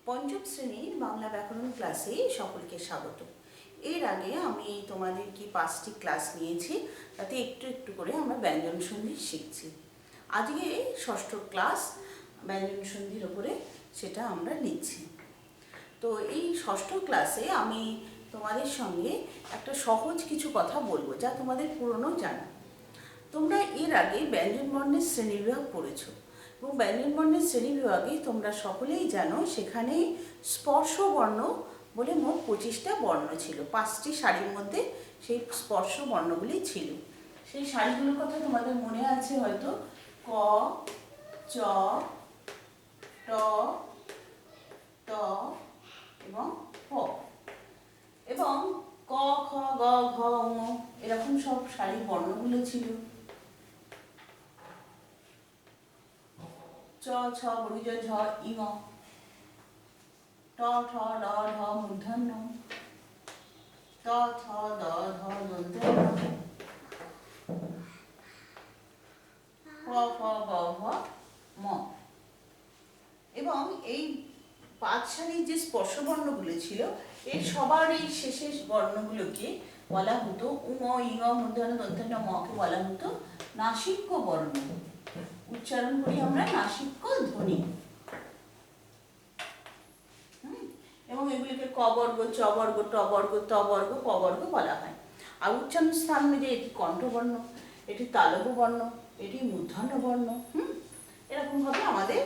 পঞ্চম শ্রেণীর বাংলা ব্যাকরণ ক্লাসে সকলকে স্বাগত। এর আগে আমি তোমাদের কি 5টি ক্লাস নিয়েছি, তাতে একটু একটু করে আমরা ব্যঞ্জন সন্ধি শিখছি। আজকে ষষ্ঠ ক্লাস ব্যঞ্জন সন্ধির ওপরে সেটা আমরা নিচ্ছি। তো এই ষষ্ঠ ক্লাসে আমি তোমাদের সঙ্গে একটা সহজ কিছু কথা বলবো, যা তোমাদের পুরনো জানা। তোমরা এর আগে ব্যঞ্জন বর্ণের শ্রেণীবিভাগ পড়েছো এবং ব্যঞ্জন বর্ণের শ্রেণীবিভাগে তোমরা সকলেই জানো সেখানে স্পর্শ বর্ণ বলে মোট 25টা বর্ণ ছিল। 5টি সারির মধ্যে সেই স্পর্শ বর্ণগুলি ছিল। সেই সারিগুলোর কথা তোমাদের মনে আছে হয়তো, ক, চ, ট, ত এবং প, এবং ক, খ, গ, ঘ, ঙ এরকম সব সারি বর্ণগুলো ছিল। চ, ছ, বর্গীয় ঝ, ই, ঙ, ট, ঠ, ড, ঢ মূর্ধন্য, ত, থ, দ, ধ দন্ত্য ন, প, ফ, ব, ভ, ম। এবং এই 5 সারির যে স্পর্শ বর্ণগুলো ছিল, এর সবার এই শেষের বর্ণগুলোকে বলা হতো উম, ইং, মূর্ধন্য, দন্ত্য ন, কে বলা হতো নাসিক্য বর্ণ। উচ্চারণ করি আমরা নাসিক্য ধ্বনি। এবং এগুলিকে ক বর্গ, চ বর্গ, ট বর্গ, ত বর্গ, প বর্গ বলা হয়। আর উচ্চারণ স্থান অনুযায়ী এটি কণ্ঠবর্ণ, এটি তালব্য বর্ণ, এটি মূর্ধন্য বর্ণ। এরকম ভাবে আমাদের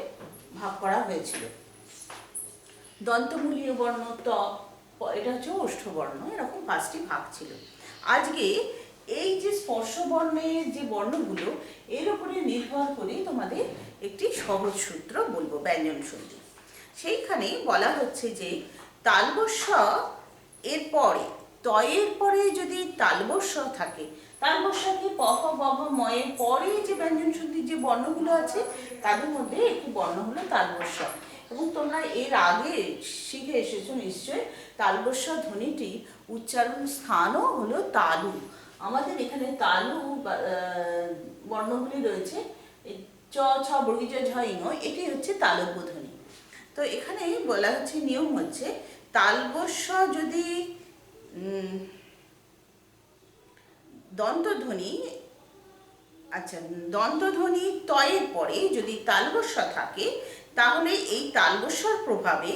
ভাগ করা হয়েছিল। দন্তমূলীয় বর্ণ ত, এটা হচ্ছে ওষ্ঠবর্ণ। এরকম 5টি ভাগ ছিল। আজকে এই যে স্পর্শ বর্ণের যে বর্ণগুলো, এর উপরে নির্ভর করে তোমাদের একটি সহজ সূত্র বলবো ব্যঞ্জন সন্ধি। সেইখানে বলা হচ্ছে যে তালবস্য এর পরে, তয়ের পরে যদি তালবস্য থাকে, তালবস্যকে প, ফ, ব, ভ, ম এর পরে যে ব্যঞ্জন সন্ধির যে বর্ণগুলো আছে, তাদের মধ্যে একটি বর্ণ হলো তালবস্য। এবং তোমরা এর আগে শিখে এসেছো নিশ্চয়, তালবস্য ধ্বনিটি উচ্চারণ স্থানও হলো তালু। আমাদের এখানে তালু বর্ণগুলি রয়েছে, চ, ছ, বর্গীয় ঝ, ই, ঙ, এটি হচ্ছে তালব্য ধ্বনি। তো এখানে বলা হচ্ছে, নিয়ম হচ্ছে তালবস্য যদি দন্তধ্বনি, দন্তধ্বনি তয়ের পরে যদি তালবস্য থাকে, তাহলে এই তালবস্যর প্রভাবে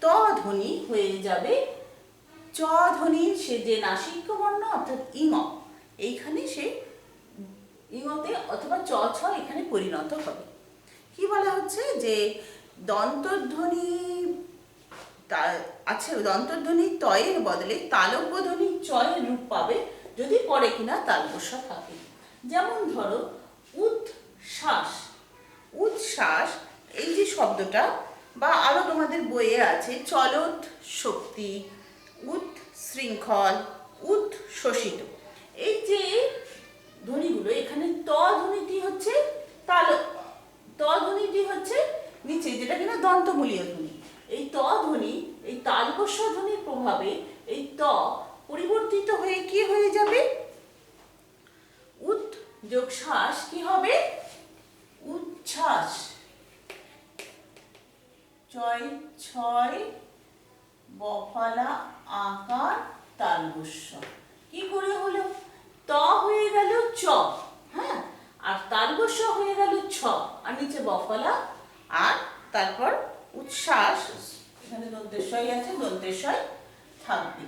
ত ধ্বনি হয়ে যাবে চ ধ্বনির সে যে নাসিক্য বর্ণ অর্থাৎ ইঙ, এইখানে সে ইঙতে অথবা চ, ছ এখানে পরিণত হবে। কি বলা হচ্ছে যে দন্তধ্বনি আছে, দন্তধ্বনি তয়ের বদলে তালব্য ধ্বনি চয়ের রূপ পাবে যদি পরে কিনা তালবস্য থাকে। যেমন ধরো উচ্ছ্বাস, উচ্ছ্বাস এই যে শব্দটা, বা আরো তোমাদের বইয়ে আছে চলত শক্তি, উচ্ছৃঙ্খল, উচ্ছ্বসিত, এই যে ধ্বনিগুলো, এখানে ত ধ্বনিটি হচ্ছে ত ধ্বনিটি হচ্ছে নিচে, যেটা কিনা দন্তমূলীয় ধ্বনি। এই ত ধ্বনি, এই তালবস্য ধ্বনির প্রভাবে এই ত পরিবর্তিত হয়ে কি হয়ে যাবে, উৎ যোগ শ্বাস কি হবে, উচ্ছ্বাস। ছয় ছয় বফলা আকার তালবস্য কি করে হলো, ত হয়ে গেল চ, হ্যাঁ, আর তালবস্য হয়ে গেল ছ, আর নিচে বফলা, আর তারপর উচ্ছ্বাস, এখানে দন্তেশ্বয় আছে, দন্তেশ্বয় থাকবে।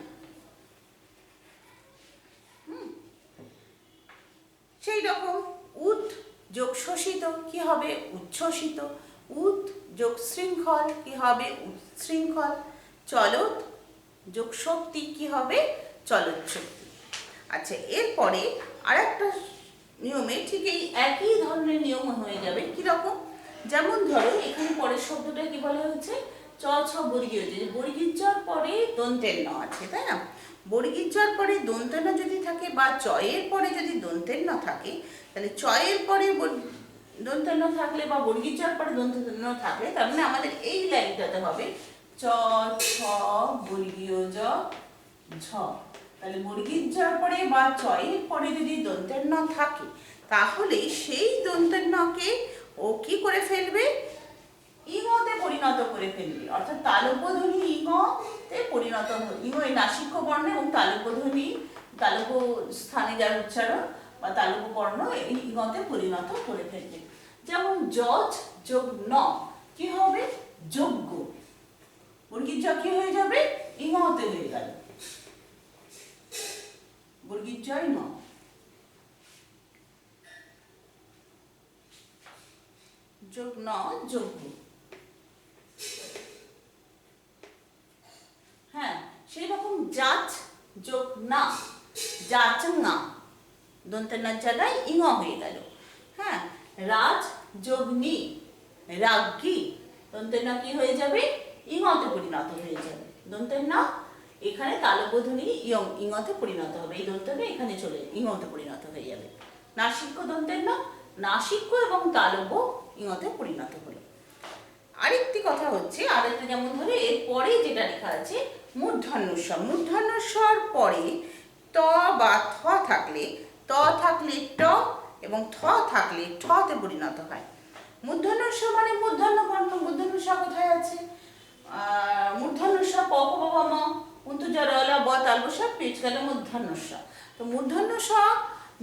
সেই রকম উদ যোগ শোষিত কি হবে, উচ্ছ্বসিত। উদ যোগ শৃঙ্খল কি হবে, উচ্ছৃঙ্খল। চলত যোগ শক্তি কি হবে, চলত শক্তি। আচ্ছা, এরপরে আরেকটা নিয়মে ঠিক এই একই ধরনের নিয়ম হয়ে যাবে। কিরকম, যেমন ধরো এখানে পরের শব্দটা কি বলা হয়েছে, চ, ছ বর্গীয়, যে বর্গীর চ পরে দন্তের ন আছে, তাই না? বর্গীর চর পরে দন্তের ন যদি থাকে, বা চয়ের পরে যদি দন্তের ন থাকে, তাহলে চয়ের পরে দন্তের ন থাকলে বা বর্গীর চর পরে দন্তের ন থাকলে, তার মানে আমাদের এই লাইনটাতে হবে চ, ছ বর্গীয় জ, ঝ। তাহলে বর্গীর চর পরে বা চয়ের পরে যদি দন্তের ন থাকে, তাহলে সেই দন্তের নকে ও কি করে ফেলবে, ইঙতে পরিণত করে ফেলবে, অর্থাৎ তালব্য ধ্বনি ইঙতে পরিণত হবে। ইঙ এই নাসিক্য বর্ণ এবং তালব্য ধ্বনি, তালব্য স্থানে যার উচ্চারণ বা তালব্য বর্ণ এই ইঙতে পরিণত করে ফেলবে। যেমন যজ যোগ ন কি হবে? যোগ্য। বর্গীর জ কি হয়ে যাবে? ইঙতে হয়ে গেল, বর্গীর জয় ন। যোগ ন যোগ্য। হ্যাঁ, সেই রকম যাচ যোগ না, যাচ না, দন্তের নার জায়গায় ইঙ হয়ে গেল। হ্যাঁ, রাজ যোগ নি, রাজ্ঞী, দন্তের না কি হয়ে যাবে? ইঙতে পরিণত হয়ে যাবে। দন্তের না এখানে তালব্য ধ্বনি ইঙতে পরিণত হবে, এই দন্তের এখানে চলে ইঙতে পরিণত হয়ে যাবে। নাসিক্য দন্তের না নাসিক্য এবং তালব্য ইঙতে পরিণত হলো। আরেকটি কথা হচ্ছে, আরেকটা যেমন ধরে এর পরে যেটা লেখা আছে মূর্ধন্যস্বর, মূর্ধন্যস্বর পরে ত বা থ থাকলে, ত থাকলে ট এবং থ থাকলে ঠতে পরিণত হয়। মূর্ধন্যস্বর মানে মূর্ধন্য বর্ণ। মূর্ধন্যস্বর কোথায় আছে? মূর্ধন্যস্বর প প বা ম উন্তু জ র ল ব তালব্য স পেচ গেল মূর্ধন্যস্বর। তো মূর্ধন্যস্বর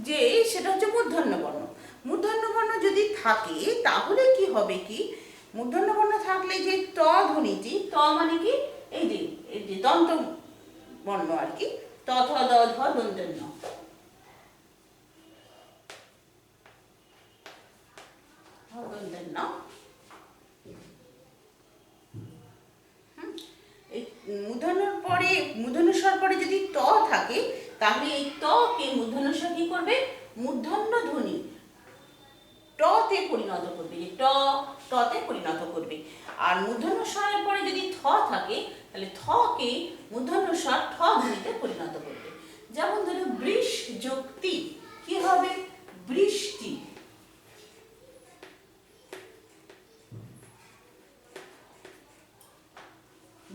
যে সেটা হচ্ছে মূর্ধন্য বর্ণ। মূর্ধন্য বর্ণ যদি থাকে তাহলে কি হবে? কি মূর্ধন্য বর্ণ থাকলে যে ত ধ্বনিটি, ত মানে কি এই যে দন্ত বর্ণ আর কি, ত থ দ ধ দন্তের ন, দন্তের ন। এই মূর্ধন্যস্বর পরে যদি ত থাকে তাহলে এই ত কে মূর্ধন্যস্বর কি করবে? মূর্ধন্য ধ্বনি টতে পরিণত করবে, যে টতে পরিণত করবে। আর মূর্ধন্যস্বরের পরে যদি থ থাকে তাহলে থ কে মূর্ধন্যস্বর ঠ ধ্বনিতে পরিণত করবে। যেমন ধরো বৃষ যোগ তি কি হবে? বৃষ্টি।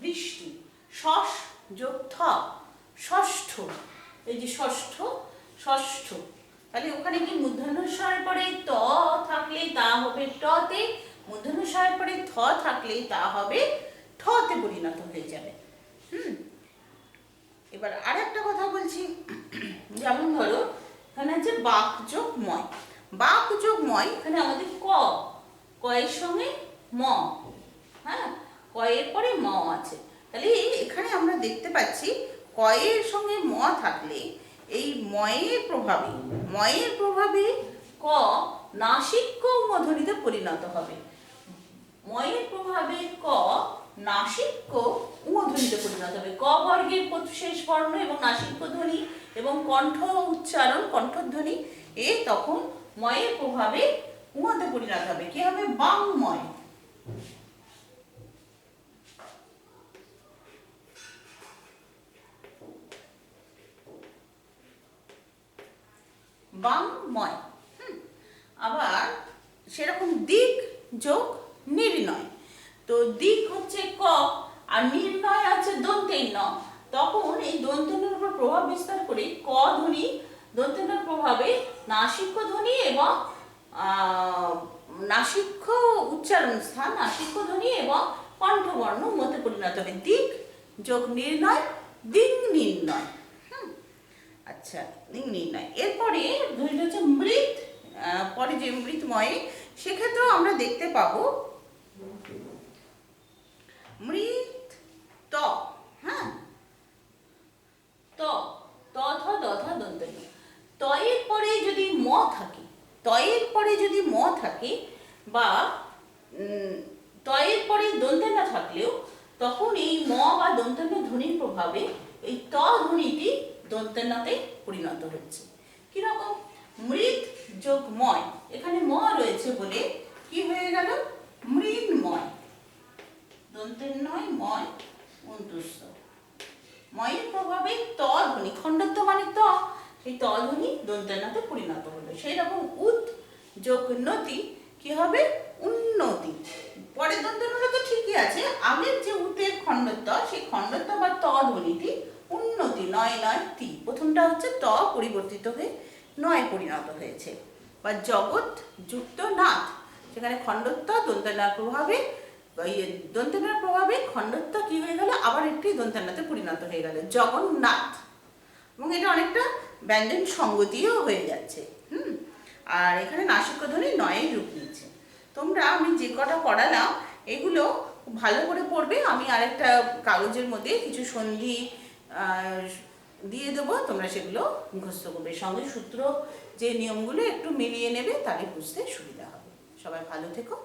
বৃষ্টি। ষষ্ঠ যোগ থ ষষ্ঠ, এই যে ষষ্ঠ, ষষ্ঠ। তাহলে ওখানে কি মূর্ধন্যস্বরের পরে ত থাকলে তা হবে টতে, মূর্ধন্যস্বরের পরে থ থাকলে তা হবে ঠতে পরিণত হয়ে যাবে। এবার আরেকটা কথা বলছি, যেমন ধরো এখানে আছে বাক যোগ ময়। বাক যোগ ময়, এখানে আমাদের ক এর সঙ্গে ম, হ্যাঁ, ক এর পরে ম আছে। তাহলে এখানে আমরা দেখতে পাচ্ছি ক এর সঙ্গে ম থাকলে এই ময়ের প্রভাবে ক নাসিক্য ধ্বনিতে পরিণত হবে। ময়ের প্রভাবে ক নাসিক্য ধ্বনিতে পরিণত হবে। ক বর্গের শেষ বর্ণ এবং নাসিক্য ধ্বনি এবং কণ্ঠ উচ্চারণ, কণ্ঠধ্বনি এ তখন ময়ের প্রভাবে উতে পরিণত হবে। কি হবে? বাংময়। বাংময়। আবার সেরকম দিক যোগ নির্ণয়। তো দিক হচ্ছে ক আর নির্ণয় আছে দন্তের ন। তখন এই দন্তের নর উপর প্রভাব বিস্তার করে ক ধ্বনি দন্তের নর প্রভাবে নাসিক্য ধ্বনি এবং নাসিক্য উচ্চারণ স্থান, নাসিক্য ধ্বনি এবং কণ্ঠবর্ণ মতে পরিণত হবে। দিক যোগ নির্ণয়, দিক নির্ণয়। আচ্ছা, দিক নির্ণয়। এরপরে ধ্বনিটা হচ্ছে মৃৎ, পরে যে মৃৎময়, সেক্ষেত্রেও আমরা দেখতে পাবো মৃৎ ত, হ্যাঁ, ত ত থ দ থ দন্ত ন। তয়ের পরে যদি ম থাকে, তয়ের পরে যদি ম থাকে বা তয়ের পরে দন্তের না থাকলেও তখন এই ম বা দন্তের ন ধ্বনির প্রভাবে এই ত ধ্বনিটি দন্তের নাতে পরিণত হচ্ছে। কিরকম? মৃৎ যোগ ময়, এখানে ম রয়েছে বলে কি হয়ে গেল? মৃন্ময়। দন্তের নয় ময় অন্তুস্থ। ময়ের প্রভাবে ত ধ্বনি, খণ্ডত্ব মানে ত, সেই ত ধ্বনি দন্তের নাতে পরিণত হলো। সেই রকম উত যোগ নতি কি হবে? উন্নতি। পরের দন্তের হলো তো ঠিকই আছে, আগের যে উতের খণ্ডত্ব, সেই খণ্ডত্ব বা ত ধ্বনিটি উন্নতি, নয় নয় তি, প্রথমটা হচ্ছে ত পরিবর্তিত হয়ে নয় পরিণত হয়েছে। বা জগৎ যুক্ত নাথ, সেখানে খণ্ডত্ব দন্তের নার প্রভাবে দন্তেনার প্রভাবে খণ্ডত্ব কি হয়ে গেল, আবার একটি দন্তেনাতে পরিণত হয়ে গেল, জগন্নাথ। এবং এটা অনেকটা ব্যঞ্জন সঙ্গতিও হয়ে যাচ্ছে। আর এখানে নাসিক্য ধ্বনি নয়ের রূপ নিচ্ছে। তোমরা আমি যে কটা পড়ালাম এগুলো ভালো করে পড়বে। আমি আরেকটা কাগজের মধ্যে কিছু সন্ধি দিয়ে দেবো, তোমরা সেগুলো মুখস্থ করবে, সঙ্গে সূত্র যে নিয়মগুলো একটু মিলিয়ে নেবে, তাহলে বুঝতে সুবিধা হবে। সবাই ভালো থেকো।